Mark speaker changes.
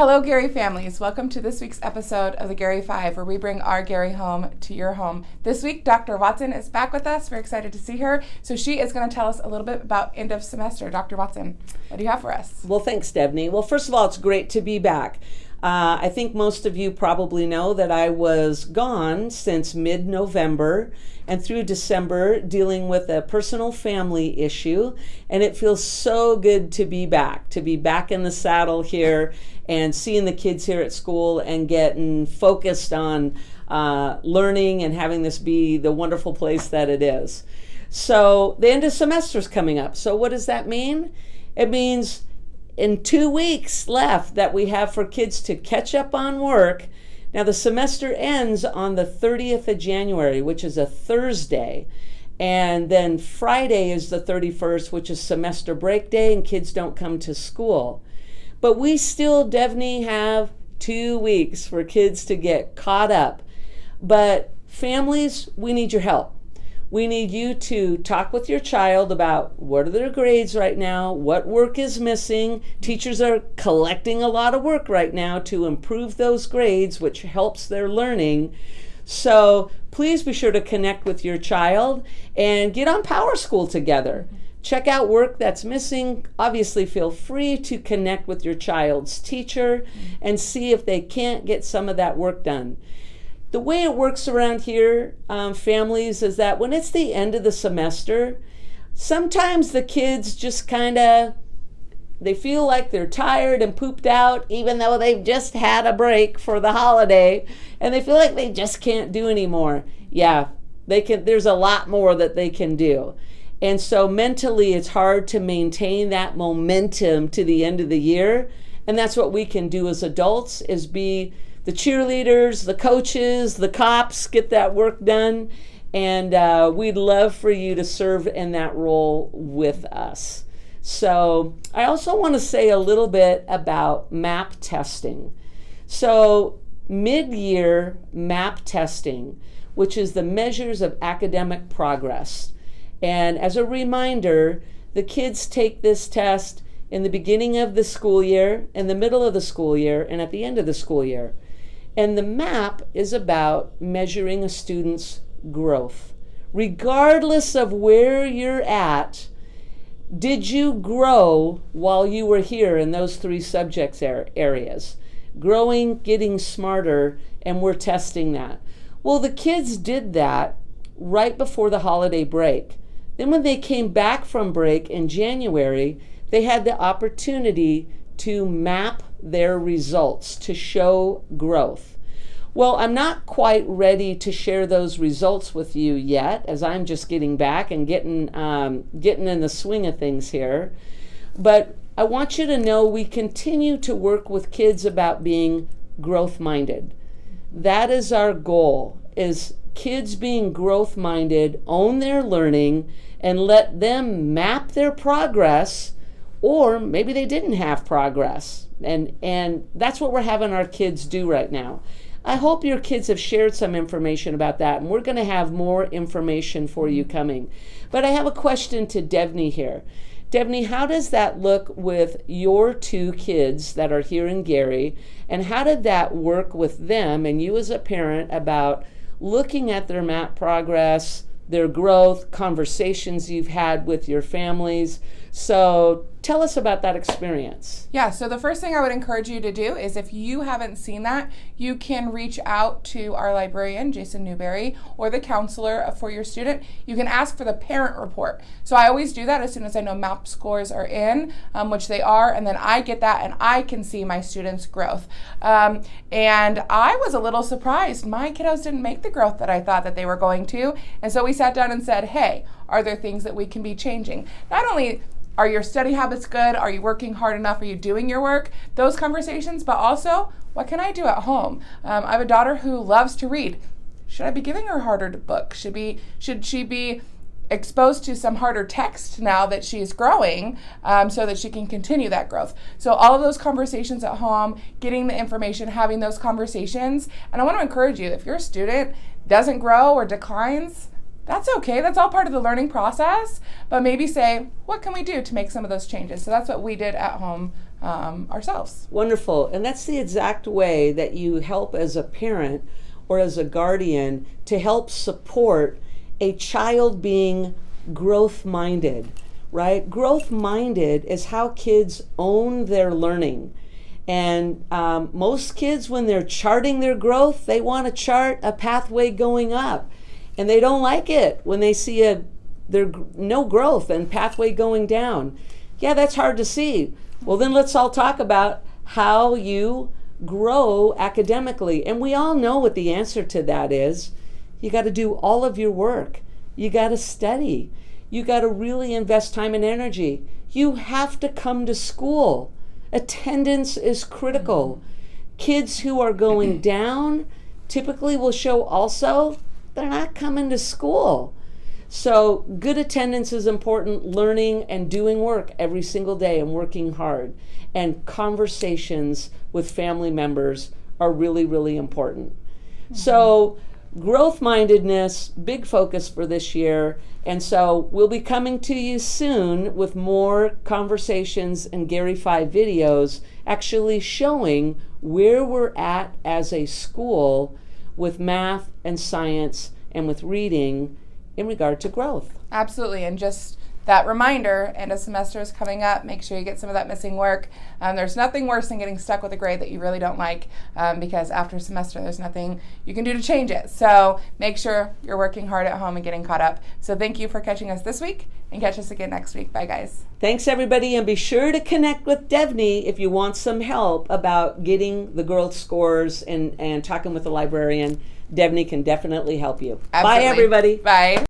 Speaker 1: Hello, Garry families. Welcome to this week's episode of the Garry 5, where we bring our Garry home to your home. This week, Dr. Watson is back with us. We're excited to see her. So she is going to tell us a little bit about end of semester. Dr. Watson, what do you have for us?
Speaker 2: Well, thanks, Devony. Well, first of all, it's great to be back. I think most of you probably know that I was gone since mid-November and through December dealing with a personal family issue, and it feels so good to be back in the saddle here and seeing the kids here at school and getting focused on learning and having this be the wonderful place that it is. So the end of semester is coming up. So what does that mean? It means in 2 weeks left that we have for kids to catch up on work. Now the semester ends on the 30th of January, which is a Thursday. And then Friday is the 31st, which is semester break day, and kids don't come to school. But we still, Devony, have 2 weeks for kids to get caught up. But families, we need your help. We need you to talk with your child about what are their grades right now, what work is missing. Teachers are collecting a lot of work right now to improve those grades, which helps their learning. So please be sure to connect with your child and get on PowerSchool together. Check out work that's missing. Obviously, feel free to connect with your child's teacher and see if they can't get some of that work done. The way it works around here, families, is that when it's the end of the semester, sometimes the kids just they feel like they're tired and pooped out, even though they've just had a break for the holiday, and they feel like they just can't do anymore. Yeah, they can. There's a lot more that they can do. And so mentally, it's hard to maintain that momentum to the end of the year. And that's what we can do as adults, is be the cheerleaders, the coaches, the cops, get that work done. And we'd love for you to serve in that role with us. So I also want to say a little bit about MAP testing. So mid-year MAP testing, which is the measures of academic progress. And as a reminder, the kids take this test in the beginning of the school year, in the middle of the school year, and at the end of the school year. And the MAP is about measuring a student's growth. Regardless of where you're at, did you grow while you were here in those three subjects areas? Growing, getting smarter, and we're testing that. Well, the kids did that right before the holiday break. Then when they came back from break in January, they had the opportunity to map their results to show growth. Well, I'm not quite ready to share those results with you yet, as I'm just getting back and getting in the swing of things here. But I want you to know we continue to work with kids about being growth-minded. That is our goal, is kids being growth-minded, own their learning, and let them map their progress, or maybe they didn't have progress. And that's what we're having our kids do right now. I hope your kids have shared some information about that, and we're going to have more information for you coming. But I have a question to Devony here. Devony, how does that look with your two kids that are here in Garry, and how did that work with them and you as a parent about looking at their MAP progress, their growth, conversations you've had with your families? So tell us about that experience.
Speaker 1: Yeah, so the first thing I would encourage you to do is, if you haven't seen that, you can reach out to our librarian, Jason Newberry, or the counselor for your student. You can ask for the parent report. So I always do that as soon as I know MAP scores are in, which they are, and then I get that and I can see my students' growth. And I was a little surprised. My kiddos didn't make the growth that I thought that they were going to. And so we sat down and said, hey, are there things that we can be changing? Not only are your study habits good? Are you working hard enough? Are you doing your work? Those conversations, but also, what can I do at home? I have a daughter who loves to read. Should I be giving her a harder book? Should she be exposed to some harder text now that she's growing, so that she can continue that growth? So all of those conversations at home, getting the information, having those conversations. And I want to encourage you, if your student doesn't grow or declines, that's okay. That's all part of the learning process. But maybe say, what can we do to make some of those changes? So that's what we did at home ourselves.
Speaker 2: Wonderful. And that's the exact way that you help as a parent or as a guardian to help support a child being growth-minded, right? Growth-minded is how kids own their learning. And most kids, when they're charting their growth, they want to chart a pathway going up. And they don't like it when they see there's no growth and pathway going down. Yeah, that's hard to see. Well, then let's all talk about how you grow academically. And we all know what the answer to that is. You got to do all of your work. You got to study. You got to really invest time and energy. You have to come to school. Attendance is critical. Kids who are going down typically will show also they're not coming to school. So good attendance is important, learning and doing work every single day and working hard. And conversations with family members are really, really important. So growth-mindedness, big focus for this year. And so we'll be coming to you soon with more conversations and Garry 5 videos actually showing where we're at as a school with math and science and with reading in regard to growth.
Speaker 1: Absolutely. And just that reminder, end of semester is coming up. Make sure you get some of that missing work. There's nothing worse than getting stuck with a grade that you really don't like, because after a semester, there's nothing you can do to change it. So make sure you're working hard at home and getting caught up. So thank you for catching us this week, and catch us again next week. Bye, guys.
Speaker 2: Thanks, everybody, and be sure to connect with DevonyA if you want some help about getting the growth scores and talking with the librarian. DevonyA can definitely help you.
Speaker 1: Absolutely.
Speaker 2: Bye, everybody.
Speaker 1: Bye.